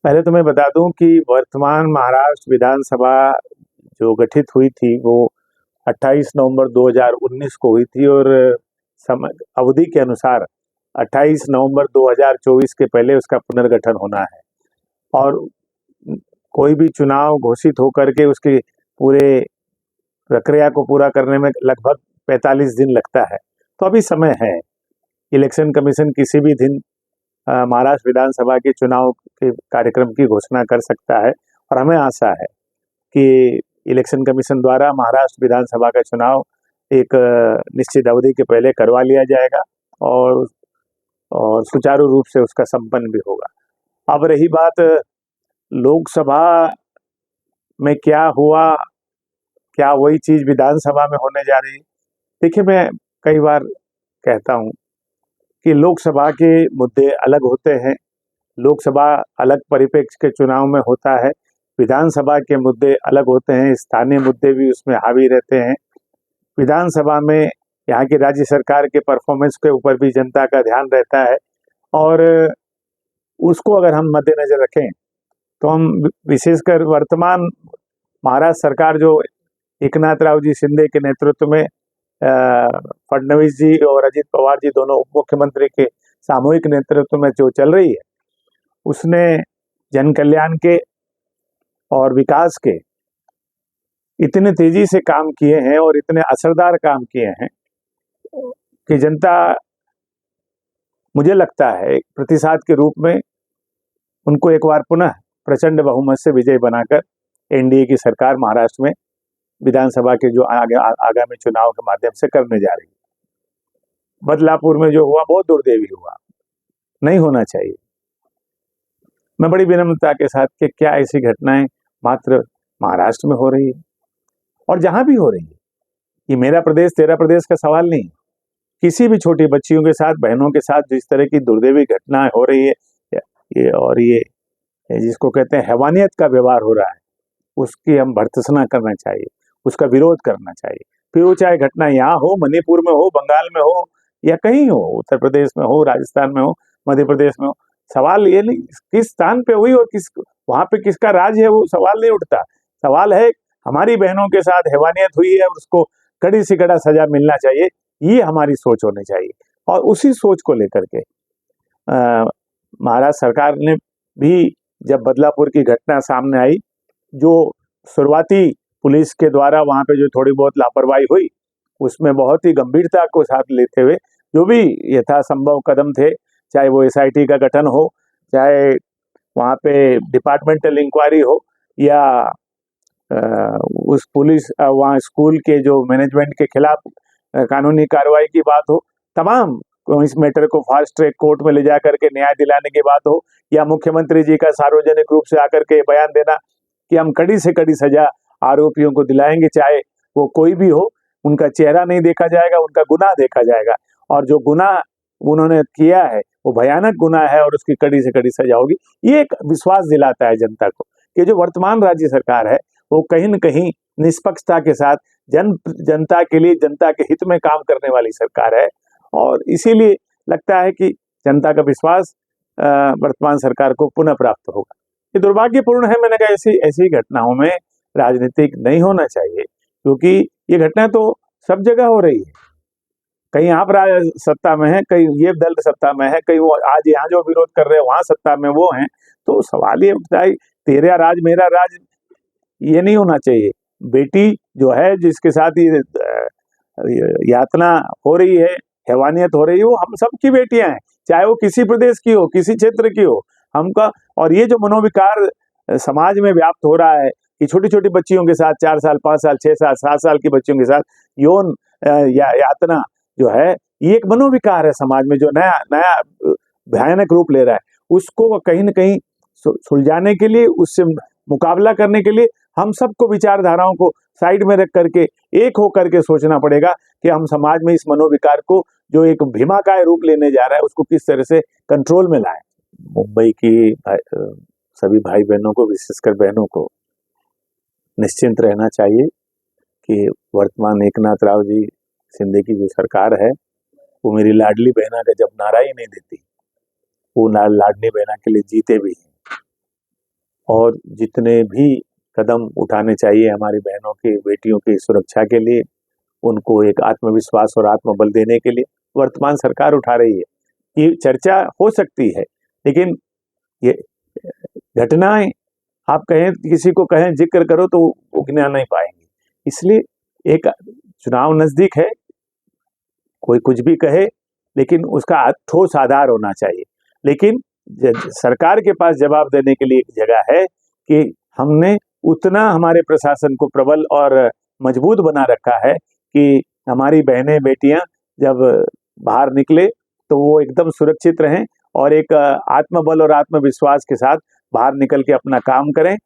पहले तो मैं बता दूं कि वर्तमान महाराष्ट्र विधानसभा जो गठित हुई थी वो 28 नवंबर 2019 को हुई थी और समय अवधि के अनुसार 28 नवंबर 2024 के पहले उसका पुनर्गठन होना है। और कोई भी चुनाव घोषित होकर के उसकी पूरे प्रक्रिया को पूरा करने में लगभग 45 दिन लगता है, तो अभी समय है। इलेक्शन कमीशन किसी भी दिन महाराष्ट्र विधानसभा के चुनाव के कार्यक्रम की घोषणा कर सकता है और हमें आशा है कि इलेक्शन कमीशन द्वारा महाराष्ट्र विधानसभा का चुनाव एक निश्चित अवधि के पहले करवा लिया जाएगा और सुचारू रूप से उसका संपन्न भी होगा। अब रही बात लोकसभा में क्या हुआ, क्या वही चीज विधानसभा में होने जा रही? देखिए, मैं कई बार कहता हूं कि लोकसभा के मुद्दे अलग होते हैं, लोकसभा अलग परिप्रेक्ष्य के चुनाव में होता है, विधानसभा के मुद्दे अलग होते हैं, स्थानीय मुद्दे भी उसमें हावी रहते हैं। विधानसभा में यहाँ की राज्य सरकार के परफॉर्मेंस के ऊपर भी जनता का ध्यान रहता है और उसको अगर हम मद्देनजर रखें तो हम विशेषकर वर्तमान महाराष्ट्र सरकार जो एकनाथ राव जी शिंदे के नेतृत्व में फडणवीस जी और अजित पवार जी दोनों उप मुख्यमंत्री के सामूहिक नेतृत्व में जो चल रही है, उसने जन कल्याण के और विकास के इतने तेजी से काम किए हैं और इतने असरदार काम किए हैं कि जनता, मुझे लगता है, प्रतिसाद के रूप में उनको एक बार पुनः प्रचंड बहुमत से विजय बनाकर एनडीए की सरकार महाराष्ट्र में विधानसभा के जो आगामी चुनाव के माध्यम से करने जा रही है। बदलापुर में जो हुआ बहुत दुर्दैवी हुआ, नहीं होना चाहिए। मैं बड़ी विनम्रता के साथ कि क्या ऐसी घटनाएं मात्र महाराष्ट्र में हो रही है और जहां भी हो रही है, ये मेरा प्रदेश तेरा प्रदेश का सवाल नहीं। किसी भी छोटी बच्चियों के साथ, बहनों के साथ जिस तरह की दुर्दैवी घटनाएं हो रही है, ये जिसको कहते हैं हैवानियत का व्यवहार हो रहा है, उसकी हम भर्त्सना करना चाहिए, उसका विरोध करना चाहिए। फिर वो चाहे घटना यहाँ हो, मणिपुर में हो, बंगाल में हो या कहीं हो, उत्तर प्रदेश में हो, राजस्थान में हो, मध्य प्रदेश में हो, सवाल ये नहीं किस स्थान पे हुई और वहां पे किसका राज है, वो सवाल नहीं उठता। सवाल है हमारी बहनों के साथ हैवानियत हुई है और उसको कड़ी से कड़ा सजा मिलना चाहिए, ये हमारी सोच होनी चाहिए। और उसी सोच को लेकर के महाराष्ट्र सरकार ने भी, जब बदलापुर की घटना सामने आई, जो शुरुआती पुलिस के द्वारा वहां पे जो थोड़ी बहुत लापरवाही हुई, उसमें बहुत ही गंभीरता को साथ लेते हुए जो भी यथासंभव कदम थे, चाहे वो एसआईटी का गठन हो, चाहे वहां पे डिपार्टमेंटल इंक्वायरी हो, या उस पुलिस वहाँ स्कूल के जो मैनेजमेंट के खिलाफ कानूनी कार्रवाई की बात हो, तमाम इस मैटर को फास्ट ट्रैक कोर्ट में ले जा करके न्याय दिलाने की बात हो, या मुख्यमंत्री जी का सार्वजनिक रूप से आकर के बयान देना कि हम कड़ी से कड़ी सजा आरोपियों को दिलाएंगे, चाहे वो कोई भी हो, उनका चेहरा नहीं देखा जाएगा, उनका गुनाह देखा जाएगा, और जो गुनाह उन्होंने किया है वो भयानक गुनाह है और उसकी कड़ी से कड़ी सजा होगी। ये एक विश्वास दिलाता है जनता को कि जो वर्तमान राज्य सरकार है वो कहीं न कहीं निष्पक्षता के साथ जनता के लिए, जनता के हित में काम करने वाली सरकार है। और इसीलिए लगता है कि जनता का विश्वास वर्तमान सरकार को पुनः प्राप्त होगा। ये दुर्भाग्यपूर्ण है, मैंने कहा ऐसी घटनाओं में राजनीतिक नहीं होना चाहिए, क्योंकि ये घटना तो सब जगह हो रही है। कहीं आप सत्ता में है, कहीं ये दल सत्ता में है, कहीं वो आज यहाँ जो विरोध कर रहे हैं वहां सत्ता में वो हैं। तो सवाल ये उठता है, तेरा राज मेरा राज, ये नहीं होना चाहिए। बेटी जो है, जिसके साथ ये यातना हो रही है, हैवानियत हो रही है, वो हम सबकी बेटियां हैं, चाहे वो किसी प्रदेश की हो, किसी क्षेत्र की हो। हमका, और ये जो मनोविकार समाज में व्याप्त हो रहा है कि छोटी छोटी बच्चियों के साथ, 4 साल 5 साल 6 साल 7 साल की बच्चियों के साथ यौन यातना जो है, ये एक मनोविकार है समाज में, जो नया नया भयानक रूप ले रहा है। उसको कहीं न कहीं सुलझाने के लिए, उससे मुकाबला करने के लिए हम सबको विचारधाराओं को साइड में रख करके एक हो करके सोचना पड़ेगा कि हम समाज में इस मनोविकार को, जो एक भीमाकाय रूप लेने जा रहा है, उसको किस तरह से कंट्रोल में लाएं। मुंबई की सभी भाई बहनों को, विशेषकर बहनों को, निश्चिंत रहना चाहिए कि वर्तमान एकनाथ राव जी शिंदे की जो सरकार है, वो मेरी लाडली बहना का जब नारा ही नहीं देती, वो लाडली बहना के लिए जीते भी हैं। और जितने भी कदम उठाने चाहिए हमारी बहनों के बेटियों की सुरक्षा के लिए, उनको एक आत्मविश्वास और आत्मबल देने के लिए वर्तमान सरकार उठा रही है। ये चर्चा हो सकती है, लेकिन ये घटनाएं आप कहें, किसी को कहें जिक्र करो तो वो गिना नहीं पाएंगे। इसलिए एक चुनाव नजदीक है, कोई कुछ भी कहे, लेकिन उसका ठोस आधार होना चाहिए। लेकिन सरकार के पास जवाब देने के लिए एक जगह है कि हमने उतना हमारे प्रशासन को प्रबल और मजबूत बना रखा है कि हमारी बहनें बेटियां जब बाहर निकले तो वो एकदम सुरक्षित रहें और एक आत्मबल और आत्मविश्वास के साथ बाहर निकल के अपना काम करें